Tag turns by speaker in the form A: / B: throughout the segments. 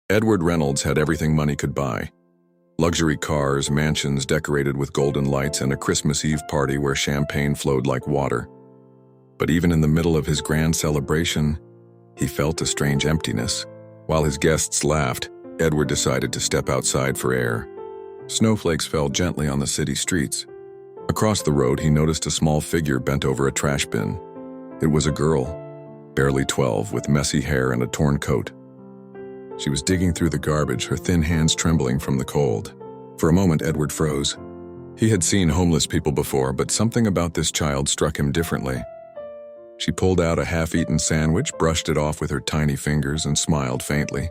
A: Edward Reynolds had everything money could buy. Luxury cars, mansions decorated with golden lights, and a Christmas Eve party where champagne flowed like water. But even in the middle of his grand celebration, he felt a strange emptiness. While his guests laughed, Edward decided to step outside for air. Snowflakes fell gently on the city streets. Across the road, he noticed a small figure bent over a trash bin. It was a girl, barely 12, with messy hair and a torn coat. She was digging through the garbage, her thin hands trembling from the cold. For a moment, Edward froze. He had seen homeless people before, but something about this child struck him differently. She pulled out a half-eaten sandwich, brushed it off with her tiny fingers, and smiled faintly,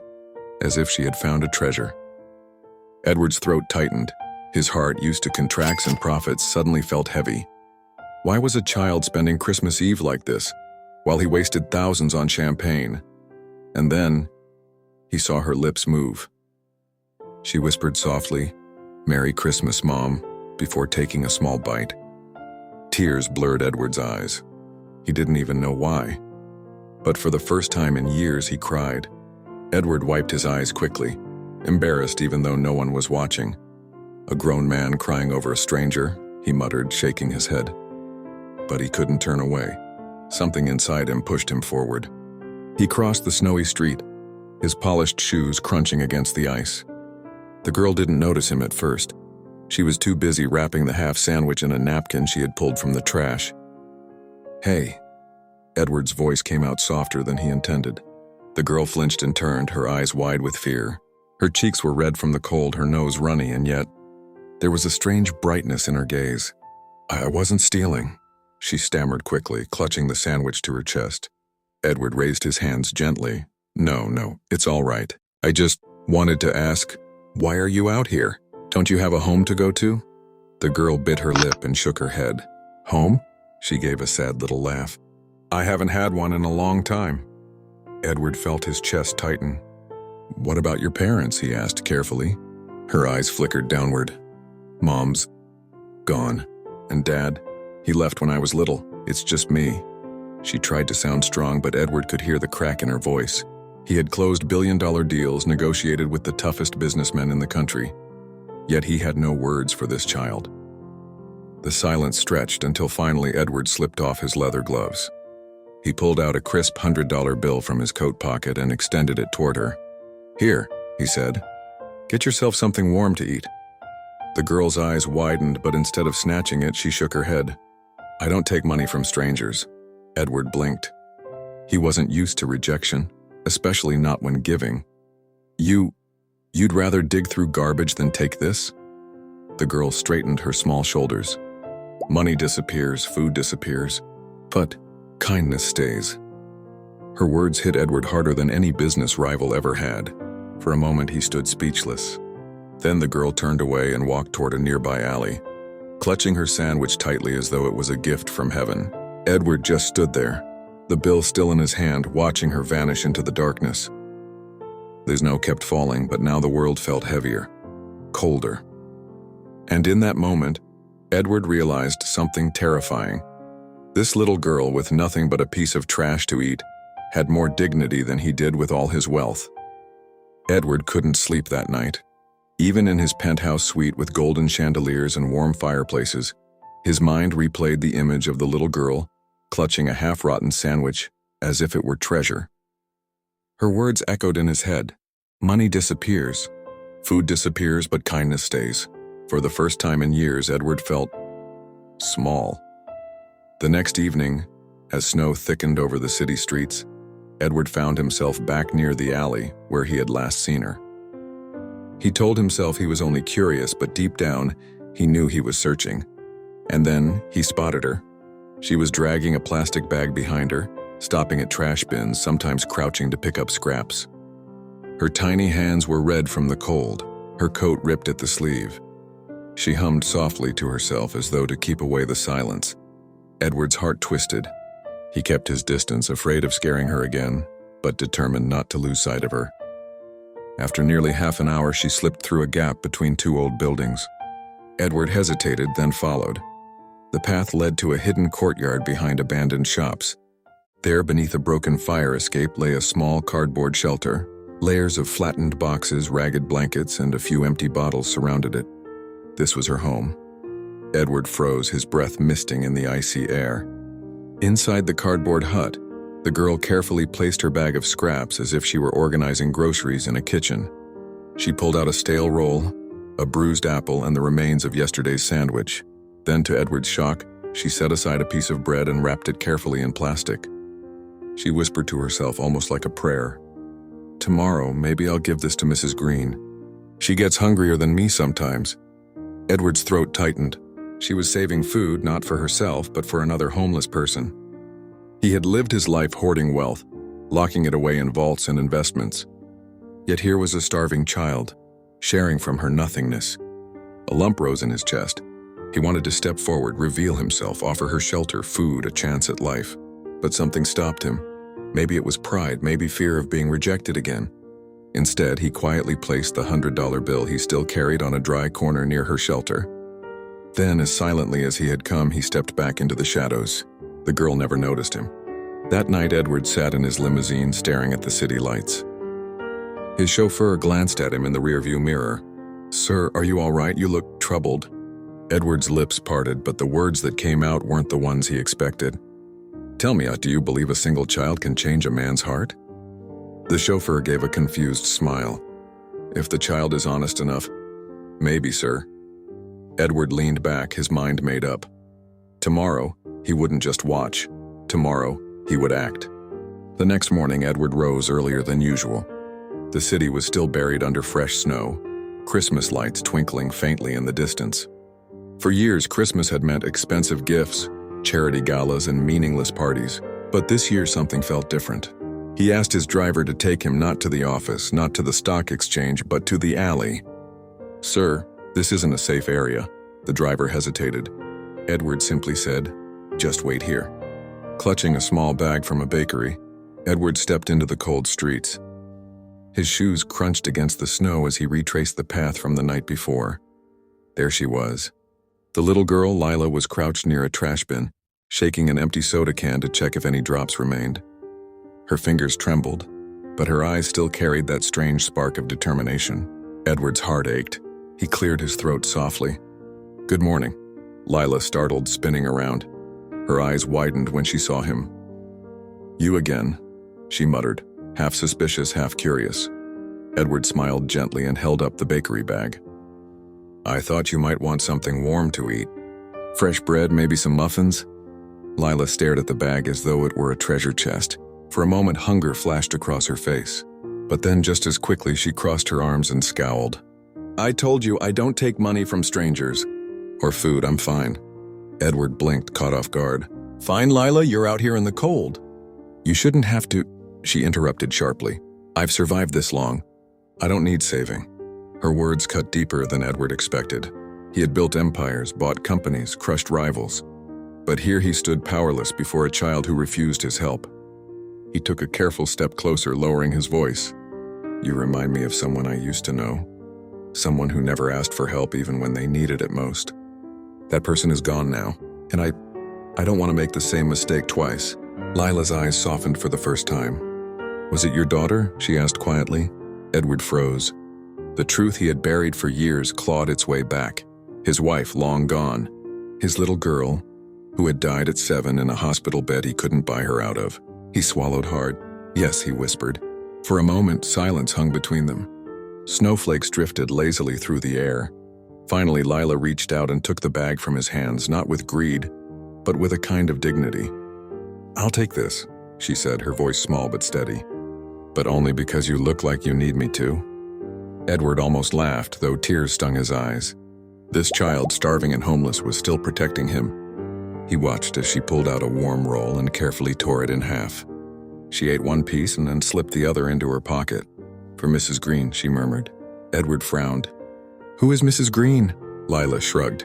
A: as if she had found a treasure. Edward's throat tightened. His heart, used to contracts and profits, suddenly felt heavy. Why was a child spending Christmas Eve like this, while he wasted thousands on champagne? And then, he saw her lips move. She whispered softly, "Merry Christmas, Mom," before taking a small bite. Tears blurred Edward's eyes. He didn't even know why. But for the first time in years, he cried. Edward wiped his eyes quickly, embarrassed even though no one was watching. "A grown man crying over a stranger," he muttered, shaking his head. But he couldn't turn away. Something inside him pushed him forward. He crossed the snowy street, his polished shoes crunching against the ice. The girl didn't notice him at first. She was too busy wrapping the half sandwich in a napkin she had pulled from the trash. "Hey." Edward's voice came out softer than he intended. The girl flinched and turned, her eyes wide with fear. Her cheeks were red from the cold, her nose runny, and yet there was a strange brightness in her gaze. "I wasn't stealing," she stammered quickly, clutching the sandwich to her chest. Edward raised his hands gently. No, it's all right. I just wanted to ask, why are you out here? Don't you have a home to go to?" The girl bit her lip and shook her head. "Home?" She gave a sad little laugh. "I haven't had one in a long time." Edward felt his chest tighten. "What about your parents?" he asked carefully. Her eyes flickered downward. "Mom's gone. And Dad? He left when I was little. It's just me." She tried to sound strong, but Edward could hear the crack in her voice. He had closed billion-dollar deals, negotiated with the toughest businessmen in the country. Yet he had no words for this child. The silence stretched until finally Edward slipped off his leather gloves. He pulled out a crisp $100 bill from his coat pocket and extended it toward her. "Here," he said. "Get yourself something warm to eat." The girl's eyes widened, but instead of snatching it, she shook her head. "I don't take money from strangers." Edward blinked. He wasn't used to rejection, especially not when giving. You'd rather dig through garbage than take this?" The girl straightened her small shoulders. "Money disappears, food disappears, but kindness stays." Her words hit Edward harder than any business rival ever had. For a moment, he stood speechless. Then the girl turned away and walked toward a nearby alley, clutching her sandwich tightly as though it was a gift from heaven. Edward just stood there, the bill still in his hand, watching her vanish into the darkness. The snow kept falling, but now the world felt heavier, colder. And in that moment, Edward realized something terrifying. This little girl, with nothing but a piece of trash to eat, had more dignity than he did with all his wealth. Edward couldn't sleep that night. Even in his penthouse suite with golden chandeliers and warm fireplaces, his mind replayed the image of the little girl, clutching a half-rotten sandwich as if it were treasure. Her words echoed in his head. Money disappears. Food disappears, but kindness stays. For the first time in years, Edward felt small. The next evening, as snow thickened over the city streets, Edward found himself back near the alley where he had last seen her. He told himself he was only curious, but deep down, he knew he was searching. And then he spotted her. She was dragging a plastic bag behind her, stopping at trash bins, sometimes crouching to pick up scraps. Her tiny hands were red from the cold, her coat ripped at the sleeve. She hummed softly to herself as though to keep away the silence. Edward's heart twisted. He kept his distance, afraid of scaring her again, but determined not to lose sight of her. After nearly half an hour, she slipped through a gap between two old buildings. Edward hesitated, then followed. The path led to a hidden courtyard behind abandoned shops. There, beneath a broken fire escape, lay a small cardboard shelter, Layers of flattened boxes, ragged blankets, and a few empty bottles surrounded it. This was her home. Edward froze, his breath misting in the icy air. Inside the cardboard hut, the girl carefully placed her bag of scraps as if she were organizing groceries in a kitchen. She pulled out a stale roll, a bruised apple, and the remains of yesterday's sandwich. Then, to Edward's shock, she set aside a piece of bread and wrapped it carefully in plastic. She whispered to herself almost like a prayer. "Tomorrow, maybe I'll give this to Mrs. Green. She gets hungrier than me sometimes." Edward's throat tightened. She was saving food not for herself, but for another homeless person. He had lived his life hoarding wealth, locking it away in vaults and investments. Yet here was a starving child, sharing from her nothingness. A lump rose in his chest. He wanted to step forward, reveal himself, offer her shelter, food, a chance at life. But something stopped him. Maybe it was pride, maybe fear of being rejected again. Instead, he quietly placed the $100 bill he still carried on a dry corner near her shelter. Then, as silently as he had come, he stepped back into the shadows. The girl never noticed him. That night, Edward sat in his limousine staring at the city lights. His chauffeur glanced at him in the rearview mirror. "Sir, are you all right? You look troubled." Edward's lips parted, but the words that came out weren't the ones he expected. "Tell me, do you believe a single child can change a man's heart?" The chauffeur gave a confused smile. "If the child is honest enough, maybe, sir." Edward leaned back, his mind made up. Tomorrow, he wouldn't just watch. Tomorrow, he would act. The next morning, Edward rose earlier than usual. The city was still buried under fresh snow, Christmas lights twinkling faintly in the distance. For years, Christmas had meant expensive gifts, charity galas, and meaningless parties. But this year, something felt different. He asked his driver to take him not to the office, not to the stock exchange, but to the alley. "Sir, this isn't a safe area." The driver hesitated. Edward simply said, "Just wait here." Clutching a small bag from a bakery, Edward stepped into the cold streets. His shoes crunched against the snow as he retraced the path from the night before. There she was. The little girl, Lila, was crouched near a trash bin, shaking an empty soda can to check if any drops remained. Her fingers trembled, but her eyes still carried that strange spark of determination. Edward's heart ached. He cleared his throat softly. "Good morning." Lila startled, spinning around. Her eyes widened when she saw him. "You again," she muttered, half suspicious, half curious. Edward smiled gently and held up the bakery bag. "I thought you might want something warm to eat. Fresh bread, maybe some muffins?" Lila stared at the bag as though it were a treasure chest. For a moment, hunger flashed across her face. But then, just as quickly, she crossed her arms and scowled. "I told you, I don't take money from strangers. Or food, I'm fine." Edward blinked, caught off guard. "Fine, Lila, you're out here in the cold." "You shouldn't have to," she interrupted sharply. "I've survived this long. I don't need saving." Her words cut deeper than Edward expected. He had built empires, bought companies, crushed rivals. But here he stood powerless before a child who refused his help. He took a careful step closer, lowering his voice. "You remind me of someone I used to know. Someone who never asked for help even when they needed it most. That person is gone now, and I don't want to make the same mistake twice." Lila's eyes softened for the first time. "Was it your daughter?" she asked quietly. Edward froze. The truth he had buried for years clawed its way back. His wife, long gone. His little girl, who had died at 7 in a hospital bed he couldn't buy her out of. He swallowed hard. "Yes," he whispered. For a moment, silence hung between them. Snowflakes drifted lazily through the air. Finally, Lila reached out and took the bag from his hands, not with greed, but with a kind of dignity. "I'll take this," she said, her voice small but steady. "But only because you look like you need me to." Edward almost laughed, though tears stung his eyes. This child, starving and homeless, was still protecting him. He watched as she pulled out a warm roll and carefully tore it in half. She ate one piece and then slipped the other into her pocket. "For Mrs. Green," she murmured. Edward frowned. "Who is Mrs. Green?" Lila shrugged.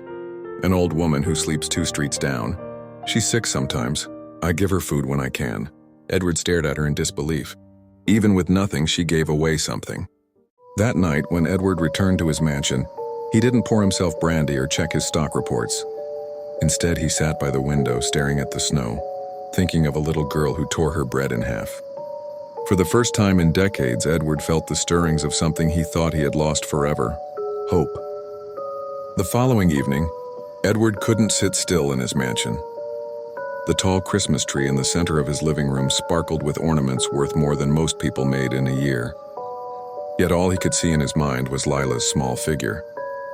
A: "An old woman who sleeps 2 streets down. She's sick sometimes. I give her food when I can." Edward stared at her in disbelief. Even with nothing, she gave away something. That night, when Edward returned to his mansion, he didn't pour himself brandy or check his stock reports. Instead, he sat by the window staring at the snow, thinking of a little girl who tore her bread in half. For the first time in decades, Edward felt the stirrings of something he thought he had lost forever: hope. The following evening, Edward couldn't sit still in his mansion. The tall Christmas tree in the center of his living room sparkled with ornaments worth more than most people made in a year. Yet all he could see in his mind was Lila's small figure,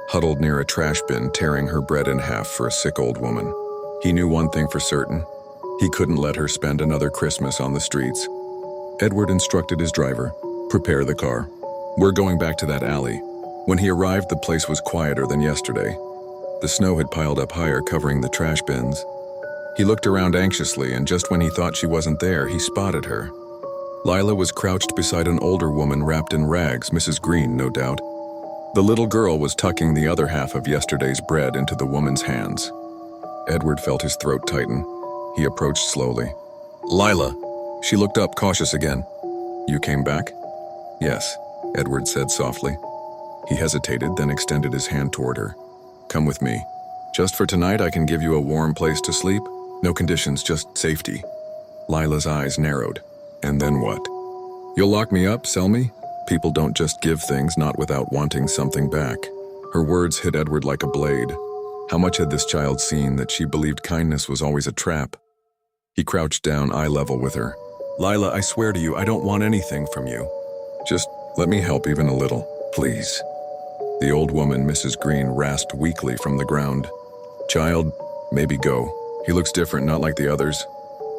A: huddled near a trash bin, tearing her bread in half for a sick old woman. He knew one thing for certain: he couldn't let her spend another Christmas on the streets. Edward instructed his driver, "Prepare the car. We're going back to that alley." When he arrived, the place was quieter than yesterday. The snow had piled up higher, covering the trash bins. He looked around anxiously, and just when he thought she wasn't there, he spotted her. Lila was crouched beside an older woman wrapped in rags, Mrs. Green, no doubt. The little girl was tucking the other half of yesterday's bread into the woman's hands. Edward felt his throat tighten. He approached slowly. "Lila." She looked up, cautious again. "You came back?" "Yes," Edward said softly. He hesitated, then extended his hand toward her. "Come with me. Just for tonight, I can give you a warm place to sleep. No conditions, just safety." Lila's eyes narrowed. "And then what? You'll lock me up, sell me? People don't just give things, not without wanting something back." Her words hit Edward like a blade. How much had this child seen that she believed kindness was always a trap? He crouched down, eye level with her. "Lila, I swear to you, I don't want anything from you. Just let me help even a little, please." The old woman, Mrs. Green, rasped weakly from the ground. "Child, maybe go. He looks different, not like the others."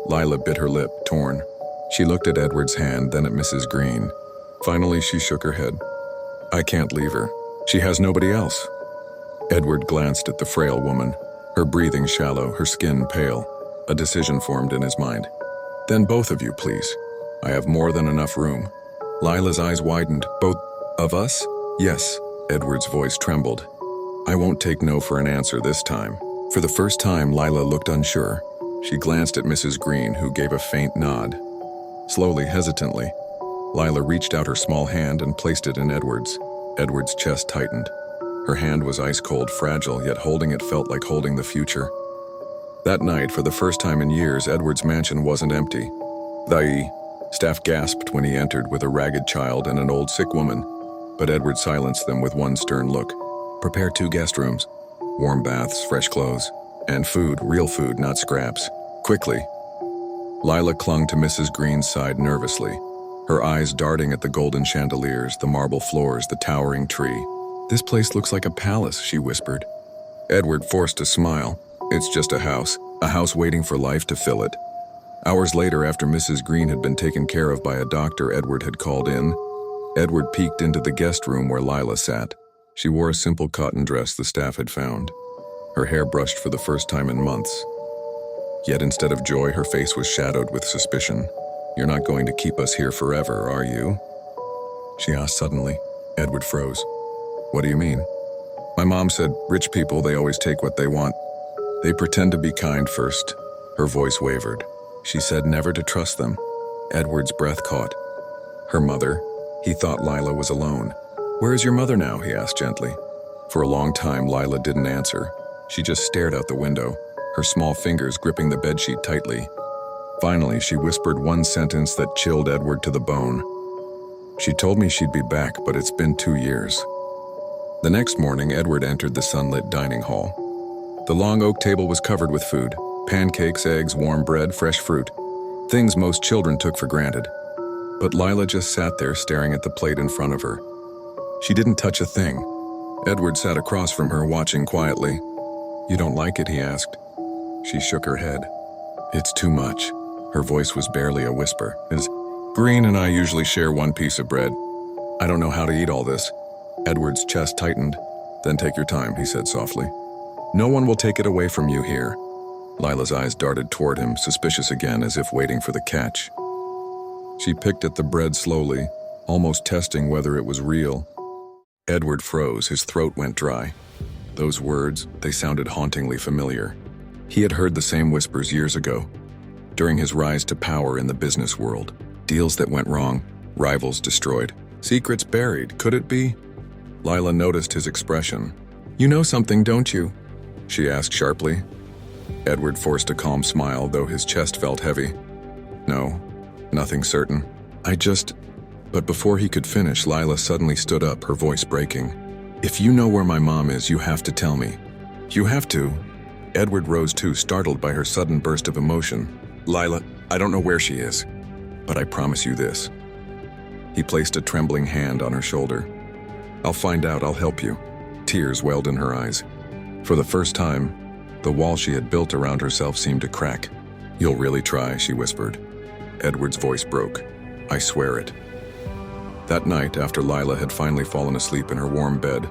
A: Lila bit her lip, torn. She looked at Edward's hand, then at Mrs. Green. Finally, she shook her head. "I can't leave her. She has nobody else." Edward glanced at the frail woman, her breathing shallow, her skin pale. A decision formed in his mind. "Then both of you, please. I have more than enough room." Lila's eyes widened. "Both of us?" "Yes." Edward's voice trembled. "I won't take no for an answer this time." For the first time, Lila looked unsure. She glanced at Mrs. Green, who gave a faint nod. Slowly, hesitantly, Lila reached out her small hand and placed it in Edward's. Edward's chest tightened. Her hand was ice-cold, fragile, yet holding it felt like holding the future. That night, for the first time in years, Edward's mansion wasn't empty. The staff gasped when he entered with a ragged child and an old sick woman, but Edward silenced them with one stern look. "Prepare 2 guest rooms. Warm baths, fresh clothes, and food, real food, not scraps. Quickly." Lila clung to Mrs. Green's side nervously, her eyes darting at the golden chandeliers, the marble floors, the towering tree. "This place looks like a palace," she whispered. Edward forced a smile. "It's just a house waiting for life to fill it." Hours later, after Mrs. Green had been taken care of by a doctor Edward had called in, Edward peeked into the guest room where Lila sat. She wore a simple cotton dress the staff had found, her hair brushed for the first time in months. Yet instead of joy, her face was shadowed with suspicion. "You're not going to keep us here forever, are you?" she asked suddenly. Edward froze. "What do you mean?" "My mom said rich people, they always take what they want. They pretend to be kind first." Her voice wavered. She said never to trust them. Edward's breath caught. Her mother? He thought Lila was alone. "Where is your mother now?" he asked gently. For a long time, Lila didn't answer. She just stared out the window, her small fingers gripping the bedsheet tightly. Finally, she whispered one sentence that chilled Edward to the bone. "She told me she'd be back, but it's been 2 years." The next morning, Edward entered the sunlit dining hall. The long oak table was covered with food: pancakes, eggs, warm bread, fresh fruit. Things most children took for granted. But Lila just sat there staring at the plate in front of her. She didn't touch a thing. Edward sat across from her, watching quietly. "You don't like it?" he asked. She shook her head. "It's too much." Her voice was barely a whisper. "Ms. Green and I usually share one piece of bread. I don't know how to eat all this." Edward's chest tightened. "Then take your time," he said softly. "No one will take it away from you here." Lila's eyes darted toward him, suspicious again, as if waiting for the catch. She picked at the bread slowly, almost testing whether it was real. Edward froze, his throat went dry. Those words, they sounded hauntingly familiar. He had heard the same whispers years ago, during his rise to power in the business world. Deals that went wrong, rivals destroyed, secrets buried. Could it be? Lila noticed his expression. "You know something, don't you?" she asked sharply. Edward forced a calm smile, though his chest felt heavy. "No, nothing certain." But before he could finish, Lila suddenly stood up, her voice breaking. "If you know where my mom is, you have to tell me. You have to." Edward rose too, startled by her sudden burst of emotion. "Lila, I don't know where she is, but I promise you this." He placed a trembling hand on her shoulder. "I'll find out, I'll help you." Tears welled in her eyes. For the first time, the wall she had built around herself seemed to crack. "You'll really try," she whispered. Edward's voice broke. "I swear it." That night, after Lila had finally fallen asleep in her warm bed,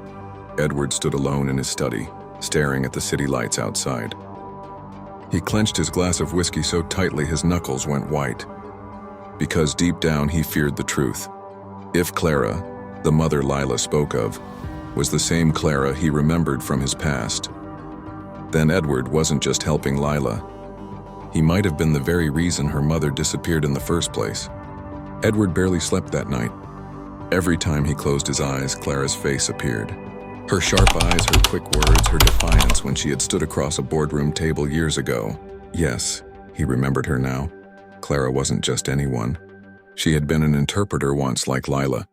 A: Edward stood alone in his study, staring at the city lights outside. He clenched his glass of whiskey so tightly his knuckles went white. Because deep down he feared the truth. If Clara, the mother Lila spoke of, was the same Clara he remembered from his past, then Edward wasn't just helping Lila. He might have been the very reason her mother disappeared in the first place. Edward barely slept that night. Every time he closed his eyes, Clara's face appeared. Her sharp eyes, her quick words, her defiance when she had stood across a boardroom table years ago. Yes, he remembered her now. Clara wasn't just anyone. She had been an interpreter once, like Lila.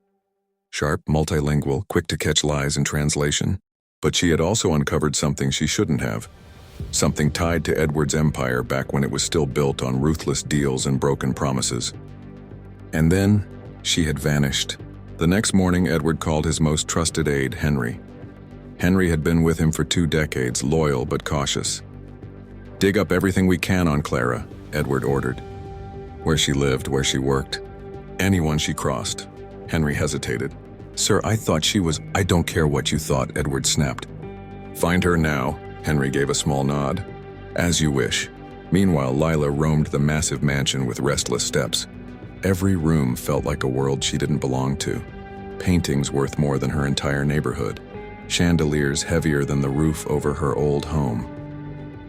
A: Sharp, multilingual, quick to catch lies in translation. But she had also uncovered something she shouldn't have. Something tied to Edward's empire back when it was still built on ruthless deals and broken promises. And then, she had vanished. The next morning, Edward called his most trusted aide, Henry. Henry had been with him for 2 decades, loyal but cautious. "Dig up everything we can on Clara," Edward ordered. Where she lived, where she worked, anyone she crossed. Henry hesitated. "Sir, I thought she was—" "I don't care what you thought," Edward snapped. "Find her now." Henry gave a small nod. "As you wish." Meanwhile, Lila roamed the massive mansion with restless steps. Every room felt like a world she didn't belong to. Paintings worth more than her entire neighborhood. Chandeliers heavier than the roof over her old home.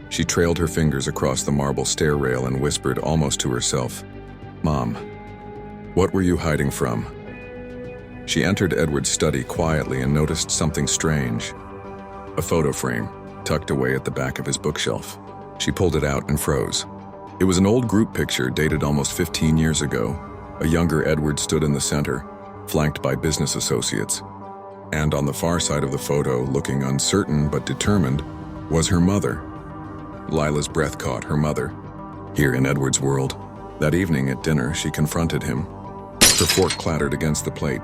A: She trailed her fingers across the marble stair rail and whispered almost to herself, "Mom, what were you hiding from?" She entered Edward's study quietly and noticed something strange. A photo frame, tucked away at the back of his bookshelf. She pulled it out and froze. It was an old group picture dated almost 15 years ago. A younger Edward stood in the center, flanked by business associates. And on the far side of the photo, looking uncertain but determined, was her mother. Lila's breath caught. Her mother. Here in Edward's world. That evening at dinner, she confronted him. Her fork clattered against the plate.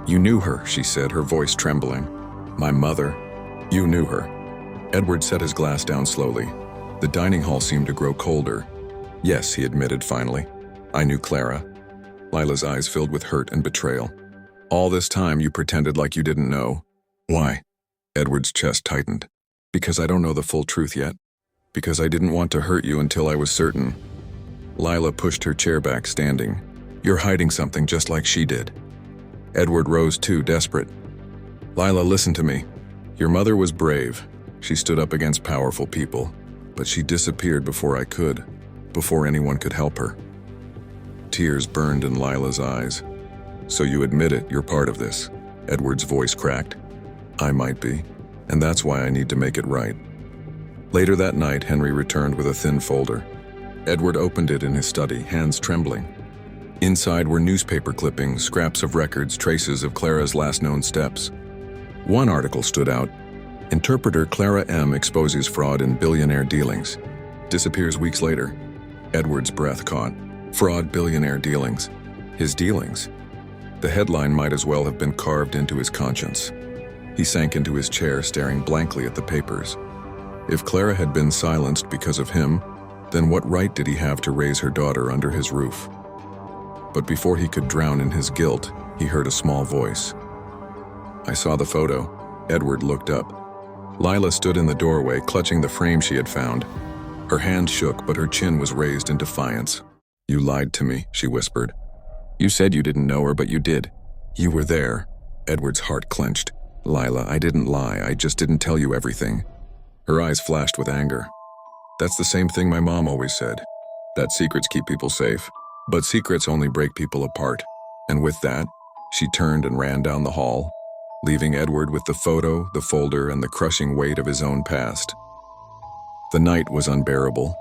A: "You knew her," she said, her voice trembling. "My mother? You knew her." Edward set his glass down slowly. The dining hall seemed to grow colder. "Yes," he admitted finally. "I knew Clara." Lila's eyes filled with hurt and betrayal. "All this time you pretended like you didn't know." "Why?" Edward's chest tightened. "Because I don't know the full truth yet. Because I didn't want to hurt you until I was certain." Lila pushed her chair back, standing. "You're hiding something just like she did." Edward rose too, desperate. "Lila, listen to me. Your mother was brave. She stood up against powerful people. But she disappeared before anyone could help her." Tears burned in Lila's eyes. "So you admit it, you're part of this." Edward's voice cracked. "I might be, and that's why I need to make it right." Later that night, Henry returned with a thin folder. Edward opened it in his study, hands trembling. Inside were newspaper clippings, scraps of records, traces of Clara's last known steps. One article stood out. Interpreter Clara M. exposes fraud in billionaire dealings. Disappears weeks later. Edward's breath caught. Fraud, billionaire dealings. His dealings. The headline might as well have been carved into his conscience. He sank into his chair, staring blankly at the papers. If Clara had been silenced because of him, then what right did he have to raise her daughter under his roof? But before he could drown in his guilt, he heard a small voice. "I saw the photo." Edward looked up. Lila stood in the doorway, clutching the frame she had found. Her hand shook, but her chin was raised in defiance. "You lied to me," she whispered. "You said you didn't know her, but you did. You were there." Edward's heart clenched. "Lila, I didn't lie. I just didn't tell you everything." Her eyes flashed with anger. "That's the same thing my mom always said. That secrets keep people safe. But secrets only break people apart." And with that, she turned and ran down the hall, leaving Edward with the photo, the folder, and the crushing weight of his own past. The night was unbearable.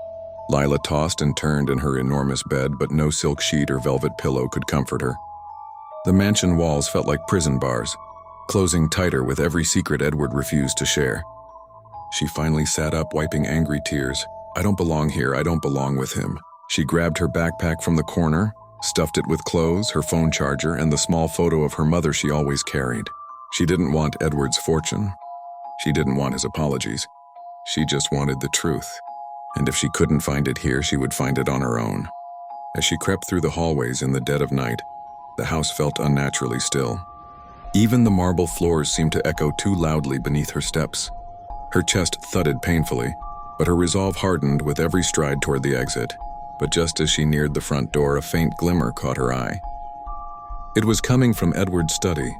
A: Lila tossed and turned in her enormous bed, but no silk sheet or velvet pillow could comfort her. The mansion walls felt like prison bars, closing tighter with every secret Edward refused to share. She finally sat up, wiping angry tears. "I don't belong here, I don't belong with him." She grabbed her backpack from the corner, stuffed it with clothes, her phone charger, and the small photo of her mother she always carried. She didn't want Edward's fortune. She didn't want his apologies. She just wanted the truth. And if she couldn't find it here, she would find it on her own. As she crept through the hallways in the dead of night, the house felt unnaturally still. Even the marble floors seemed to echo too loudly beneath her steps. Her chest thudded painfully, but her resolve hardened with every stride toward the exit. But just as she neared the front door, a faint glimmer caught her eye. It was coming from Edward's study.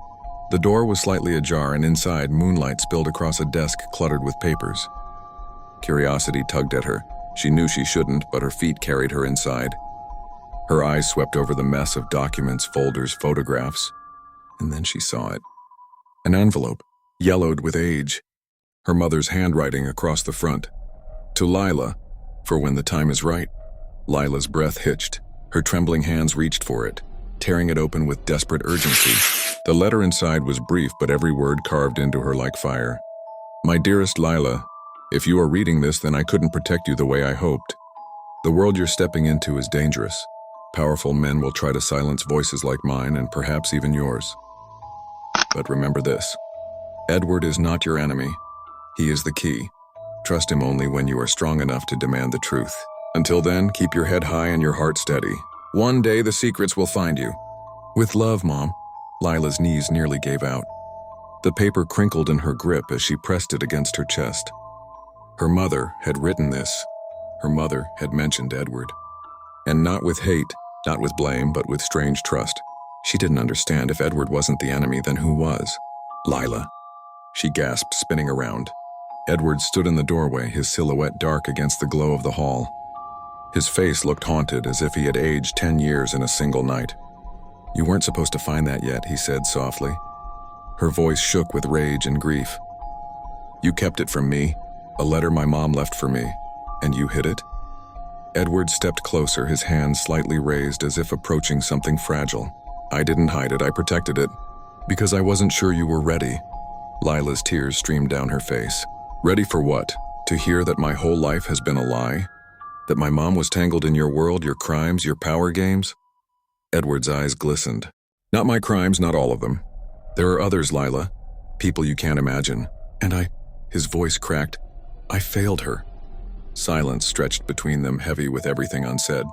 A: The door was slightly ajar, and inside, moonlight spilled across a desk cluttered with papers. Curiosity tugged at her. She knew she shouldn't, but her feet carried her inside. Her eyes swept over the mess of documents, folders, photographs, and then she saw it. An envelope, yellowed with age. Her mother's handwriting across the front. "To Lila, for when the time is right." Lila's breath hitched. Her trembling hands reached for it, tearing it open with desperate urgency. The letter inside was brief, but every word carved into her like fire. "My dearest Lila, if you are reading this, then I couldn't protect you the way I hoped. The world you're stepping into is dangerous. Powerful men will try to silence voices like mine, and perhaps even yours. But remember this. Edward is not your enemy. He is the key. Trust him only when you are strong enough to demand the truth. Until then, keep your head high and your heart steady. One day the secrets will find you. With love, Mom." Lila's knees nearly gave out. The paper crinkled in her grip as she pressed it against her chest. Her mother had written this. Her mother had mentioned Edward. And not with hate, not with blame, but with strange trust. She didn't understand. If Edward wasn't the enemy, then who was? "Lila," she gasped, spinning around. Edward stood in the doorway, his silhouette dark against the glow of the hall. His face looked haunted, as if he had aged 10 years in a single night. "You weren't supposed to find that yet," he said softly. Her voice shook with rage and grief. "You kept it from me, a letter my mom left for me, and you hid it?" Edward stepped closer, his hands slightly raised as if approaching something fragile. "I didn't hide it, I protected it. Because I wasn't sure you were ready." Lila's tears streamed down her face. "Ready for what? To hear that my whole life has been a lie? That my mom was tangled in your world, your crimes, your power games?" Edward's eyes glistened. "Not my crimes, not all of them. There are others, Lila. People you can't imagine. And his voice cracked. "I failed her." Silence stretched between them, heavy with everything unsaid.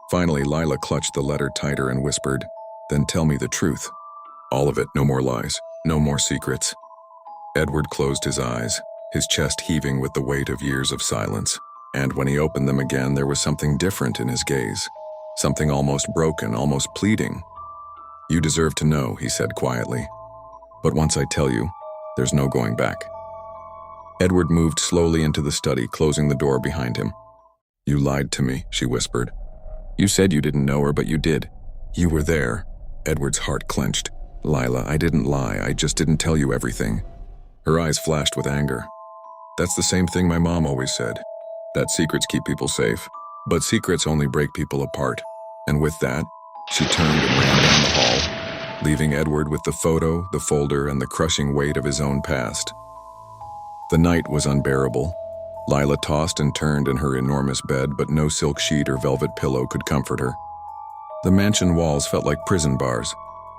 A: Finally, Lila clutched the letter tighter and whispered, "Then tell me the truth. All of it, no more lies, no more secrets." Edward closed his eyes, his chest heaving with the weight of years of silence. And when he opened them again, there was something different in his gaze. Something almost broken, almost pleading. "You deserve to know," he said quietly. "But once I tell you, there's no going back." Edward moved slowly into the study, closing the door behind him. "You lied to me," she whispered. "You said you didn't know her, but you did. You were there." Edward's heart clenched. "Lila, I didn't lie, I just didn't tell you everything." Her eyes flashed with anger. "That's the same thing my mom always said. That secrets keep people safe, but secrets only break people apart." And with that, she turned and ran down the hall, leaving Edward with the photo, the folder, and the crushing weight of his own past. The night was unbearable. Lila tossed and turned in her enormous bed, but no silk sheet or velvet pillow could comfort her. The mansion walls felt like prison bars,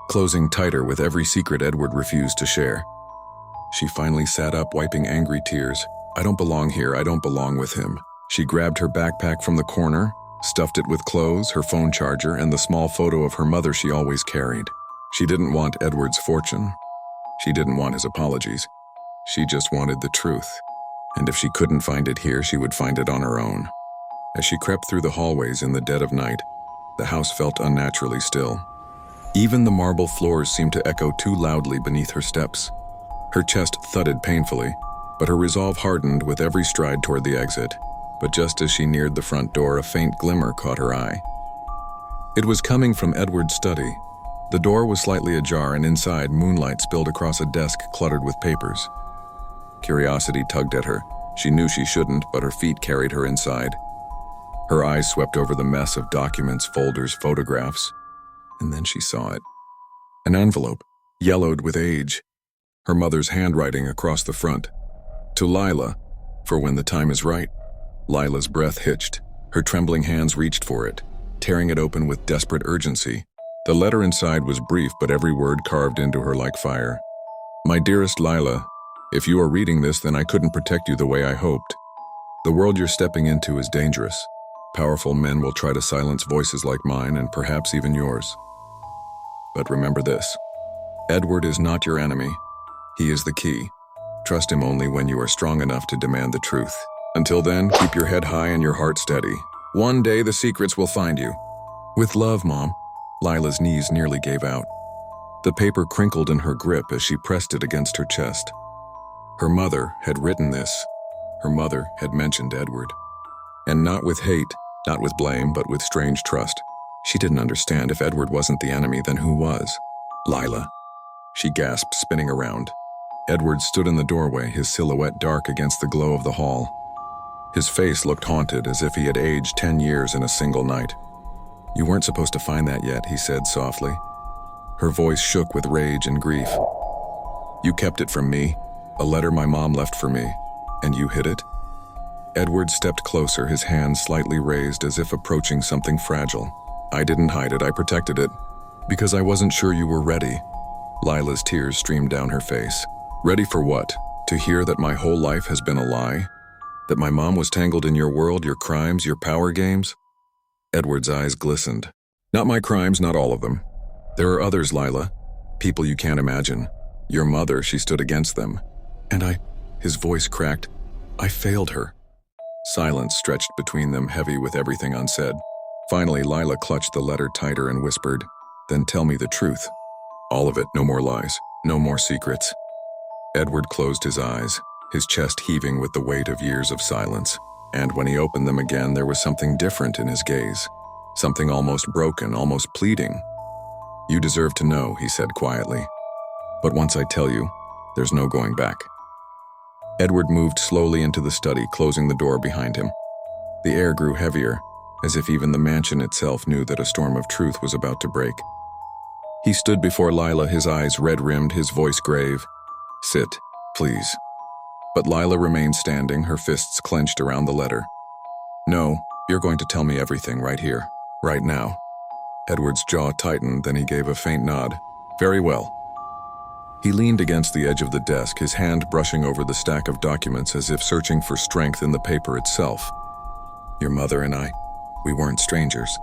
A: closing tighter with every secret Edward refused to share. She finally sat up, wiping angry tears. "I don't belong here, I don't belong with him." She grabbed her backpack from the corner, stuffed it with clothes, her phone charger, and the small photo of her mother she always carried. She didn't want Edward's fortune. She didn't want his apologies. She just wanted the truth. And if she couldn't find it here, she would find it on her own. As she crept through the hallways in the dead of night, the house felt unnaturally still. Even the marble floors seemed to echo too loudly beneath her steps. Her chest thudded painfully, but her resolve hardened with every stride toward the exit. But just as she neared the front door, a faint glimmer caught her eye. It was coming from Edward's study. The door was slightly ajar, and inside, moonlight spilled across a desk cluttered with papers. Curiosity tugged at her. She knew she shouldn't, but her feet carried her inside. Her eyes swept over the mess of documents, folders, photographs, and then she saw it. An envelope, yellowed with age. Her mother's handwriting across the front. To Lila, for when the time is right. Lila's breath hitched. Her trembling hands reached for it, tearing it open with desperate urgency. The letter inside was brief, but every word carved into her like fire. My dearest Lila, if you are reading this, then I couldn't protect you the way I hoped. The world you're stepping into is dangerous. Powerful men will try to silence voices like mine and perhaps even yours. But remember this, Edward is not your enemy. He is the key. Trust him only when you are strong enough to demand the truth. Until then, keep your head high and your heart steady. One day the secrets will find you. With love, Mom. Lila's knees nearly gave out. The paper crinkled in her grip as she pressed it against her chest. Her mother had written this. Her mother had mentioned Edward. And not with hate, not with blame, but with strange trust. She didn't understand. If Edward wasn't the enemy, then who was? Lila. She gasped, spinning around. Edward stood in the doorway, his silhouette dark against the glow of the hall. His face looked haunted, as if he had aged 10 years in a single night. You weren't supposed to find that yet, he said softly. Her voice shook with rage and grief. You kept it from me, a letter my mom left for me, and you hid it? Edward stepped closer, his hands slightly raised as if approaching something fragile. I didn't hide it, I protected it. Because I wasn't sure you were ready. Lila's tears streamed down her face. Ready for what? To hear that my whole life has been a lie? That my mom was tangled in your world, your crimes, your power games? Edward's eyes glistened. Not my crimes, not all of them. There are others, Lila. People you can't imagine. Your mother, she stood against them. And his voice cracked. I failed her. Silence stretched between them, heavy with everything unsaid. Finally, Lila clutched the letter tighter and whispered, Then tell me the truth. All of it, no more lies, no more secrets. Edward closed his eyes, his chest heaving with the weight of years of silence. And when he opened them again, there was something different in his gaze. Something almost broken, almost pleading. You deserve to know, he said quietly. But once I tell you, there's no going back. Edward moved slowly into the study, closing the door behind him. The air grew heavier, as if even the mansion itself knew that a storm of truth was about to break. He stood before Lila, his eyes red-rimmed, his voice grave. Sit, please. But Lila remained standing, her fists clenched around the letter. No, you're going to tell me everything right here, right now. Edward's jaw tightened, then he gave a faint nod. Very well. He leaned against the edge of the desk, his hand brushing over the stack of documents as if searching for strength in the paper itself. Your mother and I, we weren't strangers.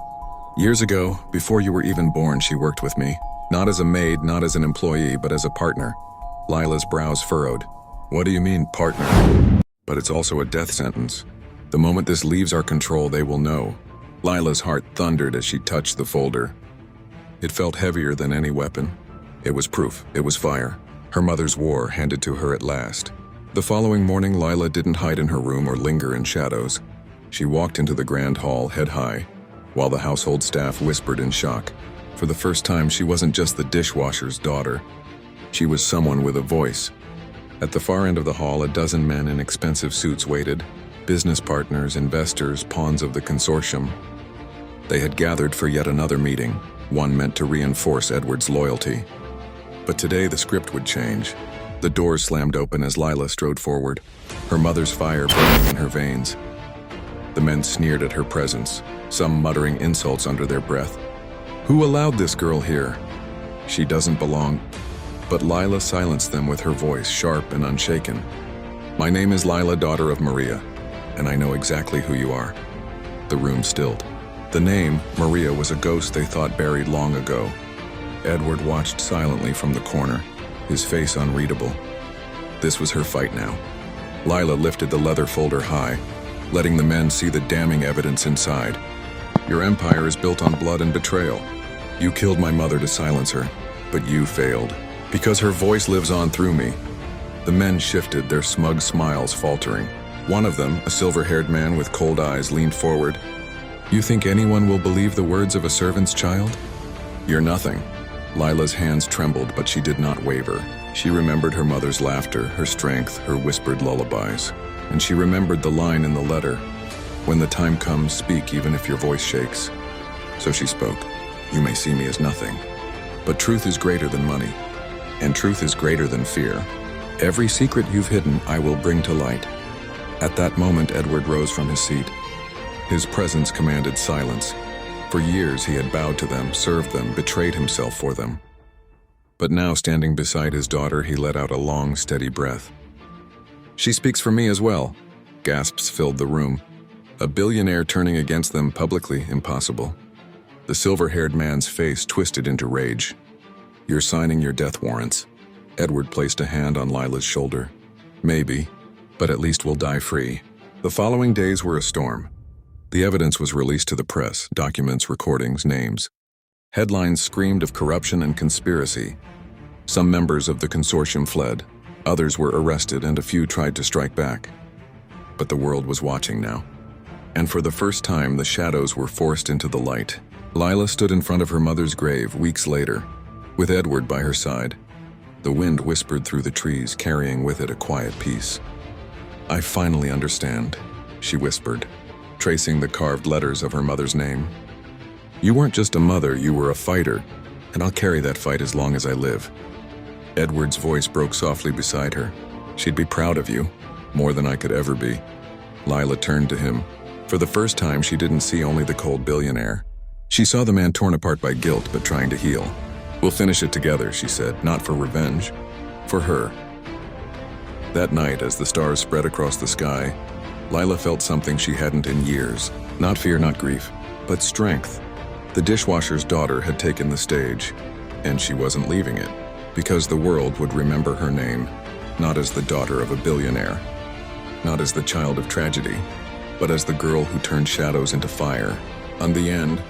A: Years ago, before you were even born, she worked with me. Not as a maid, not as an employee, but as a partner. Lila's brows furrowed. What do you mean, partner? But it's also a death sentence. The moment this leaves our control, they will know. Lila's heart thundered as she touched the folder. It felt heavier than any weapon. It was proof. It was fire. Her mother's war handed to her at last. The following morning, Lila didn't hide in her room or linger in shadows. She walked into the grand hall, head high, while the household staff whispered in shock. For the first time, she wasn't just the dishwasher's daughter. She was someone with a voice. At the far end of the hall, a dozen men in expensive suits waited. Business partners, investors, pawns of the consortium. They had gathered for yet another meeting, one meant to reinforce Edward's loyalty. But today the script would change. The doors slammed open as Lila strode forward, her mother's fire burning in her veins. The men sneered at her presence, some muttering insults under their breath. Who allowed this girl here? She doesn't belong. But Lila silenced them with her voice, sharp and unshaken. My name is Lila, daughter of Maria, and I know exactly who you are. The room stilled. The name, Maria, was a ghost they thought buried long ago. Edward watched silently from the corner, his face unreadable. This was her fight now. Lila lifted the leather folder high, letting the men see the damning evidence inside. Your empire is built on blood and betrayal. You killed my mother to silence her, but you failed. Because her voice lives on through me. The men shifted, their smug smiles faltering. One of them, a silver-haired man with cold eyes, leaned forward. You think anyone will believe the words of a servant's child? You're nothing. Lila's hands trembled, but she did not waver. She remembered her mother's laughter, her strength, her whispered lullabies. And she remembered the line in the letter. When the time comes, speak even if your voice shakes. So she spoke. You may see me as nothing, but truth is greater than money, and truth is greater than fear. Every secret you've hidden, I will bring to light. At that moment, Edward rose from his seat. His presence commanded silence. For years, he had bowed to them, served them, betrayed himself for them. But now, standing beside his daughter, he let out a long, steady breath. She speaks for me as well. Gasps filled the room. A billionaire turning against them publicly, impossible. The silver-haired man's face twisted into rage. You're signing your death warrants. Edward placed a hand on Lila's shoulder. Maybe, but at least we'll die free. The following days were a storm. The evidence was released to the press, documents, recordings, names. Headlines screamed of corruption and conspiracy. Some members of the consortium fled, others were arrested, and a few tried to strike back. But the world was watching now. And for the first time, the shadows were forced into the light. Lila stood in front of her mother's grave weeks later, with Edward by her side. The wind whispered through the trees, carrying with it a quiet peace. I finally understand, she whispered, tracing the carved letters of her mother's name. You weren't just a mother, you were a fighter, and I'll carry that fight as long as I live. Edward's voice broke softly beside her. She'd be proud of you, more than I could ever be. Lila turned to him. For the first time, she didn't see only the cold billionaire. She saw the man torn apart by guilt, but trying to heal. We'll finish it together, she said, not for revenge, for her. That night, as the stars spread across the sky, Lila felt something she hadn't in years. Not fear, not grief, but strength. The dishwasher's daughter had taken the stage, and she wasn't leaving it, because the world would remember her name, not as the daughter of a billionaire, not as the child of tragedy, but as the girl who turned shadows into fire. In the end,